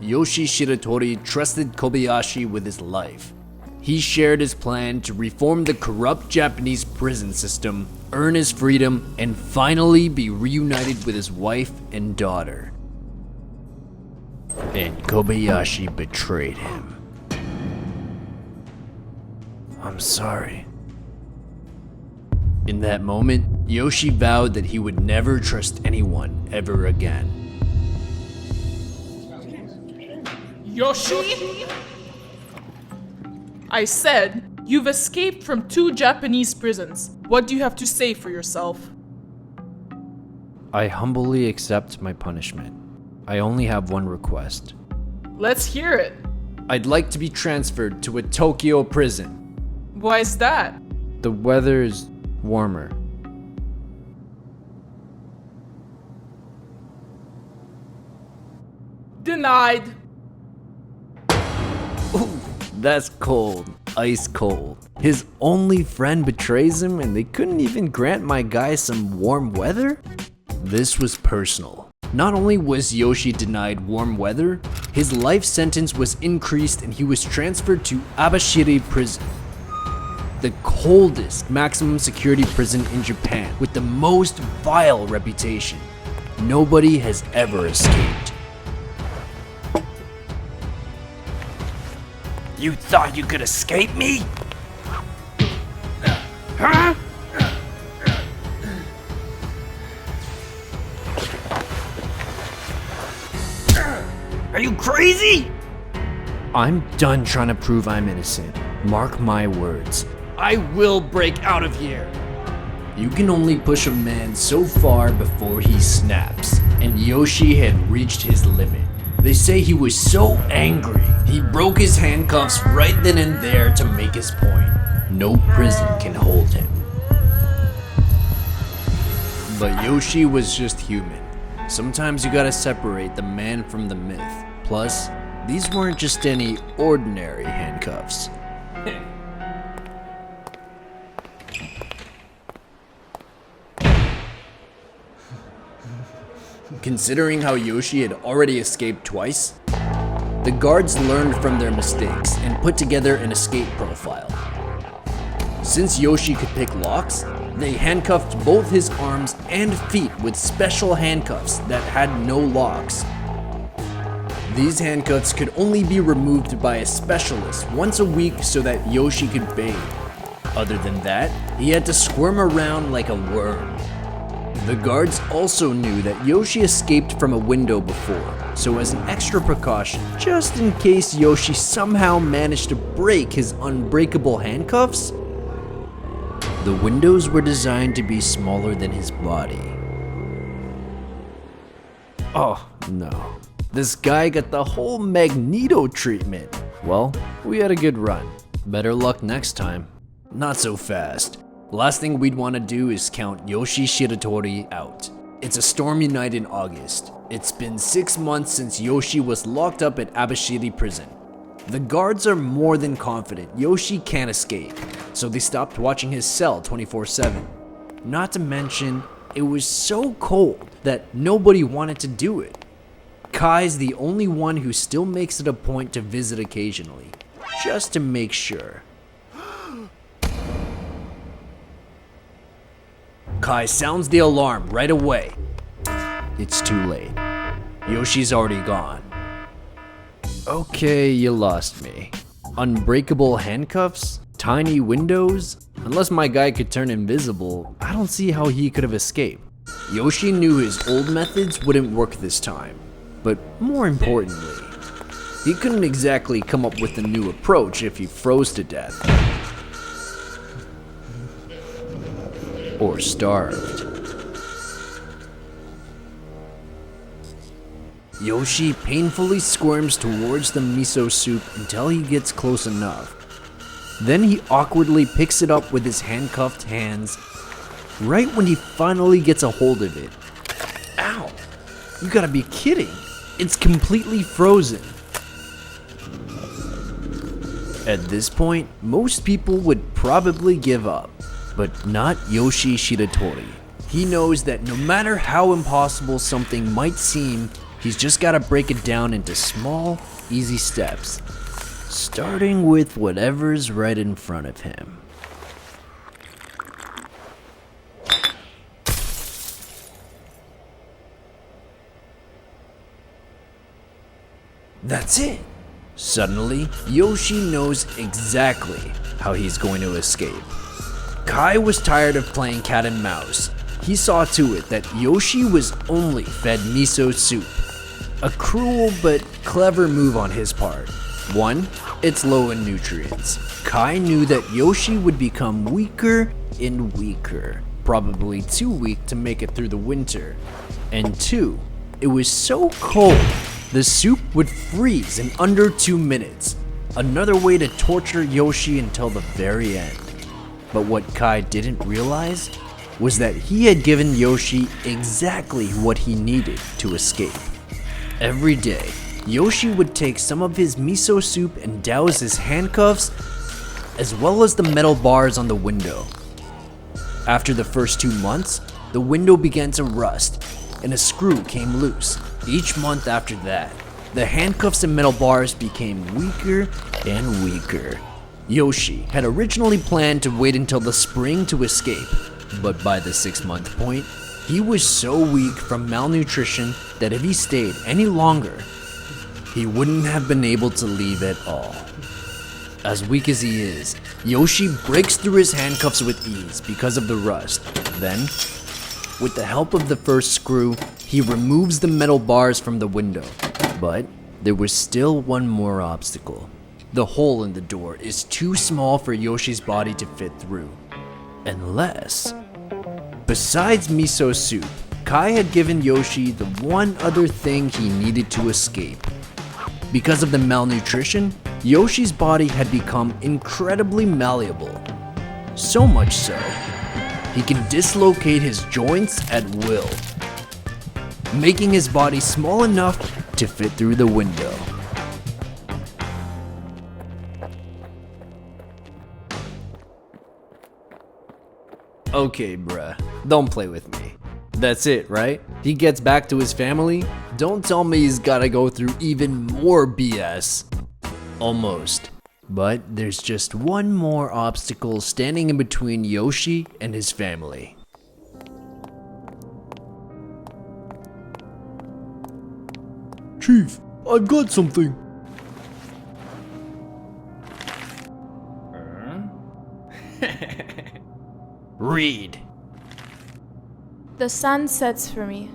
Yoshie Shiratori trusted Kobyashi with his life. He shared his plan to reform the corrupt Japanese prison system, earn his freedom, and finally be reunited with his wife and daughter. And Kobayashi betrayed him. I'm sorry. In that moment, Yoshie vowed that he would never trust anyone ever again. Yoshie? I said, you've escaped from 2 Japanese prisons. What do you have to say for yourself? I humbly accept my punishment. I only have one request. Let's hear it. I'd like to be transferred to a Tokyo prison. Why is that? The weather is warmer. Denied. Ooh, that's cold. Ice cold. His only friend betrays him and they couldn't even grant my guy some warm weather? This was personal. Not only was Yoshie denied warm weather, his life sentence was increased and he was transferred to Abashiri prison, the coldest maximum security prison in Japan with the most vile reputation. Nobody has ever escaped. You thought you could escape me? Huh? Are you crazy? I'm done trying to prove I'm innocent. Mark my words. I will break out of here. You can only push a man so far before he snaps, and Yoshie had reached his limit. They say he was so angry, he broke his handcuffs right then and there to make his point. No prison can hold him. But Yoshie was just human. Sometimes you gotta separate the man from the myth. Plus, these weren't just any ordinary handcuffs. Considering how Yoshie had already escaped twice, the guards learned from their mistakes and put together an escape profile. Since Yoshie could pick locks, they handcuffed both his arms and feet with special handcuffs that had no locks. These handcuffs could only be removed by a specialist once a week so that Yoshie could bathe. Other than that, he had to squirm around like a worm. The guards also knew that Yoshie escaped from a window before, so as an extra precaution, just in case Yoshie somehow managed to break his unbreakable handcuffs, the windows were designed to be smaller than his body. Oh no, this guy got the whole Magneto treatment. Well, we had a good run. Better luck next time. Not so fast. Last thing we'd want to do is count Yoshie Shiratori out. It's a stormy night in August. It's been 6 months since Yoshie was locked up at Abashiri prison. The guards are more than confident Yoshie can't escape, so they stopped watching his cell 24/7. Not to mention, it was so cold that nobody wanted to do it. Kai's the only one who still makes it a point to visit occasionally, just to make sure. Kai sounds the alarm right away. It's too late. Yoshie's already gone. Okay, you lost me. Unbreakable handcuffs? Tiny windows? Unless my guy could turn invisible, I don't see how he could have escaped. Yoshie knew his old methods wouldn't work this time. But more importantly, he couldn't exactly come up with a new approach if he froze to death. Or starved. Yoshie painfully squirms towards the miso soup until he gets close enough. Then he awkwardly picks it up with his handcuffed hands, right when he finally gets a hold of it. Ow! You gotta be kidding! It's completely frozen. At this point, most people would probably give up. But not Yoshie Shiratori. He knows that no matter how impossible something might seem, He's just gotta break it down into small, easy steps, starting with whatever's right in front of him. That's it! Suddenly, Yoshie knows exactly how he's going to escape. Kai was tired of playing cat and mouse. He saw to it that Yoshie was only fed miso soup. A cruel but clever move on his part. One, it's low in nutrients. Kai knew that Yoshie would become weaker and weaker, probably too weak to make it through the winter. And two, it was so cold, the soup would freeze in under 2 minutes. Another way to torture Yoshie until the very end. But what Kai didn't realize was that he had given Yoshie exactly what he needed to escape. Every day, Yoshie would take some of his miso soup and douse his handcuffs, as well as the metal bars on the window. After the first 2 months, the window began to rust, and a screw came loose. Each month after that, the handcuffs and metal bars became weaker and weaker. Yoshie had originally planned to wait until the spring to escape, but by the 6-month point, he was so weak from malnutrition that if he stayed any longer, he wouldn't have been able to leave at all. As weak as he is, Yoshie breaks through his handcuffs with ease because of the rust. Then, with the help of the first screw, he removes the metal bars from the window. But there was still one more obstacle. The hole in the door is too small for Yoshie's body to fit through. Unless... Besides miso soup, Kai had given Yoshie the one other thing he needed to escape. Because of the malnutrition, Yoshie's body had become incredibly malleable. So much so, he can dislocate his joints at will, making his body small enough to fit through the window. Okay, bruh, don't play with me. That's it, right? He gets back to his family? Don't tell me he's gotta go through even more BS. Almost. But there's just one more obstacle standing in between Yoshie and his family. Chief, I've got something. Read. The sun sets for me.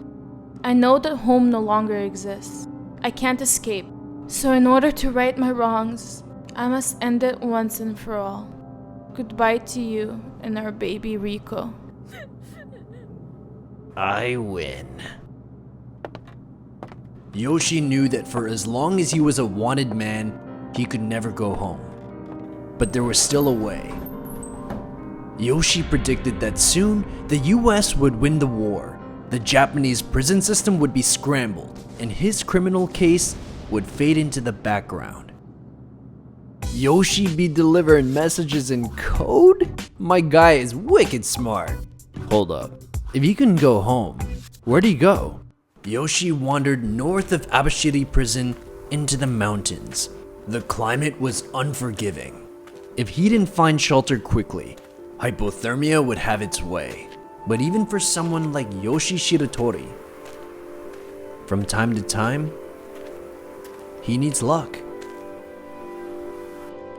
I know that home no longer exists. I can't escape. So in order to right my wrongs, I must end it once and for all. Goodbye to you and our baby Rico. I win. Yoshie knew that for as long as he was a wanted man, he could never go home. But there was still a way. Yoshie predicted that soon the US would win the war, the Japanese prison system would be scrambled, and his criminal case would fade into the background. Yoshie be delivering messages in code? My guy is wicked smart. Hold up, if he couldn't go home, where'd he go? Yoshie wandered north of Abashiri prison into the mountains. The climate was unforgiving. If he didn't find shelter quickly, hypothermia would have its way. But even for someone like Yoshie Shiratori, from time to time, he needs luck.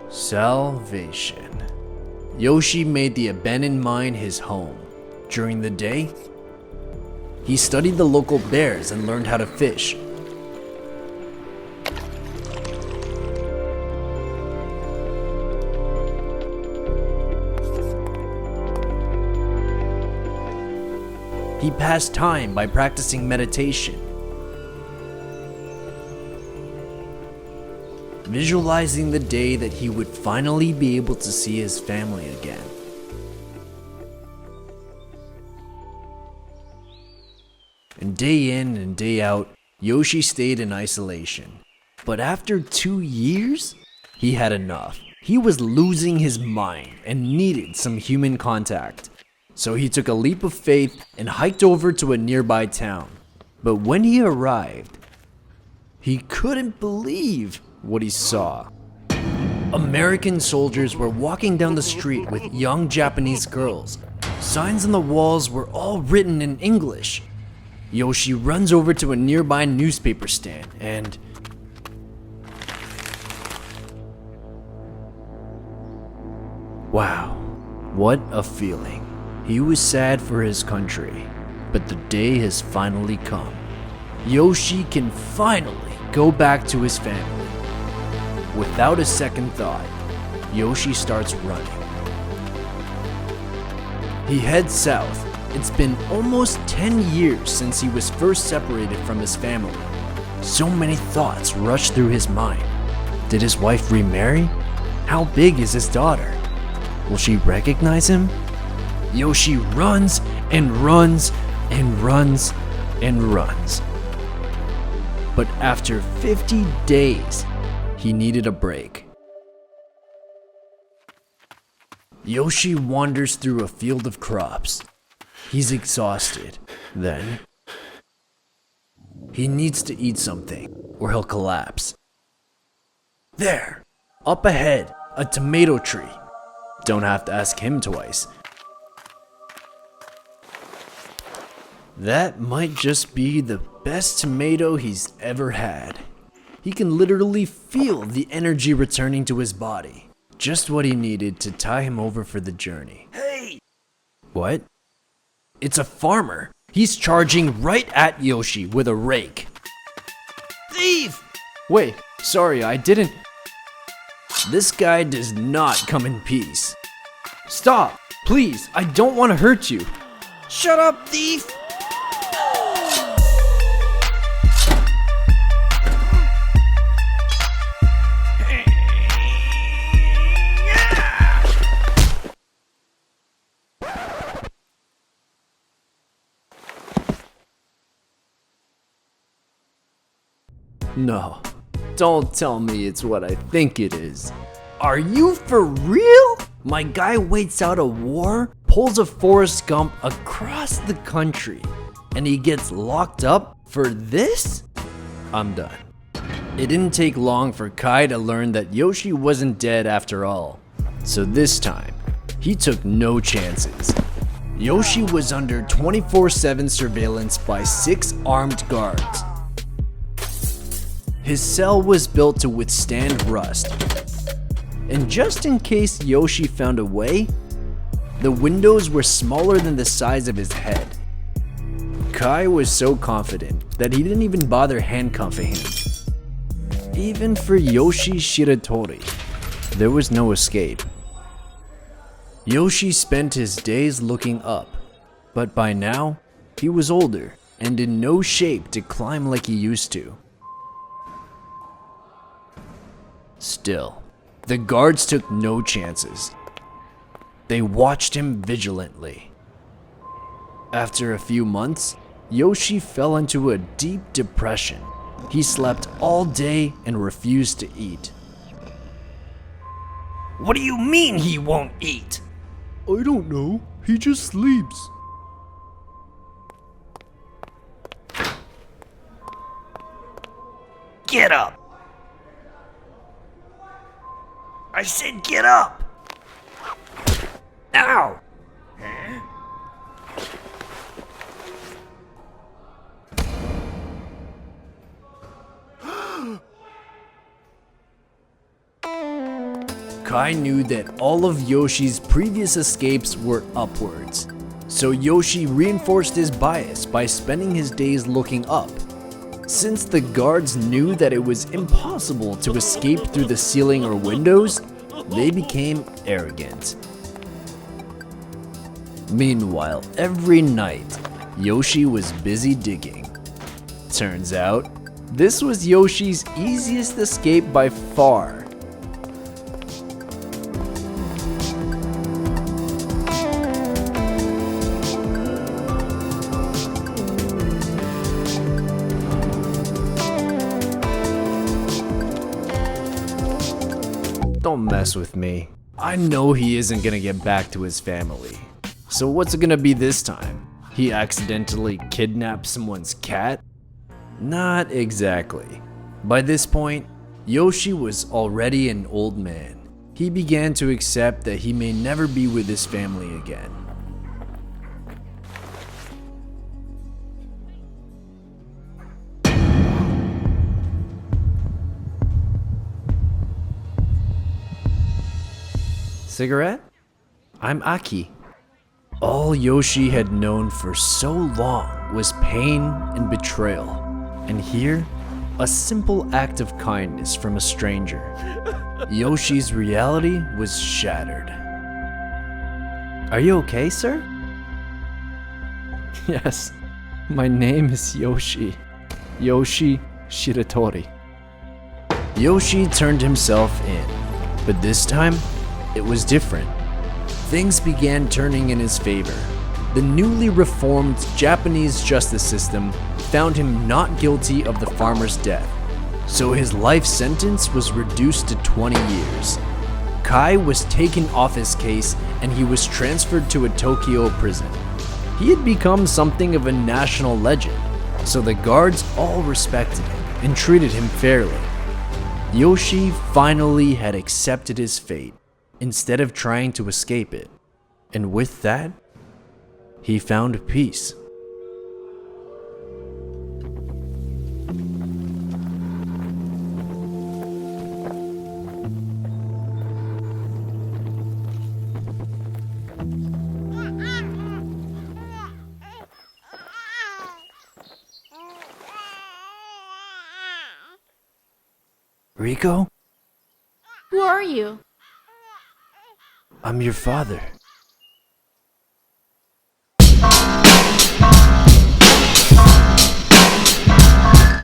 Salvation. Yoshie made the abandoned mine his home. During the day, he studied the local bears and learned how to fish. He passed time by practicing meditation, visualizing the day that he would finally be able to see his family again. And day in and day out, Yoshie stayed in isolation. But after 2 years, he had enough. He was losing his mind and needed some human contact. So he took a leap of faith and hiked over to a nearby town. But when he arrived, He couldn't believe what he saw. American soldiers were walking down the street with young Japanese girls. Signs on the walls were all written in English. Yoshie runs over to a nearby newspaper stand and... wow, what a feeling. He was sad for his country, but the day has finally come. Yoshie can finally go back to his family. Without a second thought, Yoshie starts running. He heads south. It's been almost 10 years since he was first separated from his family. So many thoughts rush through his mind. Did his wife remarry? How big is his daughter? Will she recognize him? Yoshie runs and runs and runs and runs. But after 50 days, he needed a break. Yoshie wanders through a field of crops. He's exhausted. Then, he needs to eat something or he'll collapse. There, up ahead, a tomato tree. Don't have to ask him twice. That might just be the best tomato he's ever had. He can literally feel the energy returning to his body. Just what he needed to tie him over for the journey. Hey! What? It's a farmer. He's charging right at Yoshie with a rake. Thief! Wait, sorry, I didn't... This guy does not come in peace. Stop, please, I don't want to hurt you. Shut up, thief! No, don't tell me it's what I think it is. Are you for real? My guy waits out a war, pulls a Forrest Gump across the country, and he gets locked up for this? I'm done. It didn't take long for Kai to learn that Yoshie wasn't dead after all. So this time, he took no chances. Yoshie was under 24/7 surveillance by 6 armed guards. His cell was built to withstand rust. And just in case Yoshie found a way, the windows were smaller than the size of his head. Kai was so confident that he didn't even bother handcuffing him. Even for Yoshie Shiratori, there was no escape. Yoshie spent his days looking up, but by now, he was older and in no shape to climb like he used to. Still, the guards took no chances. They watched him vigilantly. After a few months, Yoshie fell into a deep depression. He slept all day and refused to eat. What do you mean he won't eat? I don't know. He just sleeps. Get up! I said get up! Ow! Kai knew that all of Yoshi's previous escapes were upwards, so Yoshie reinforced his bias by spending his days looking up. Since the guards knew that it was impossible to escape through the ceiling or windows, they became arrogant. Meanwhile, every night, Yoshie was busy digging. Turns out, this was Yoshie's easiest escape by far. Don't mess with me. I know he isn't gonna get back to his family. So what's it gonna be this time? He accidentally kidnapped someone's cat? Not exactly. By this point, Yoshie was already an old man. He began to accept that he may never be with his family again. Cigarette? I'm Aki. All Yoshie had known for so long was pain and betrayal. And here, a simple act of kindness from a stranger. Yoshie's reality was shattered. Are you okay, sir? Yes, my name is Yoshie. Yoshie Shiratori. Yoshie turned himself in, but this time, it was different. Things began turning in his favor. The newly reformed Japanese justice system found him not guilty of the farmer's death, so his life sentence was reduced to 20 years. Kai was taken off his case and he was transferred to a Tokyo prison. He had become something of a national legend, so the guards all respected him and treated him fairly. Yoshie finally had accepted his fate instead of trying to escape it, and with that, he found peace. Rico? Who are you? I'm your father.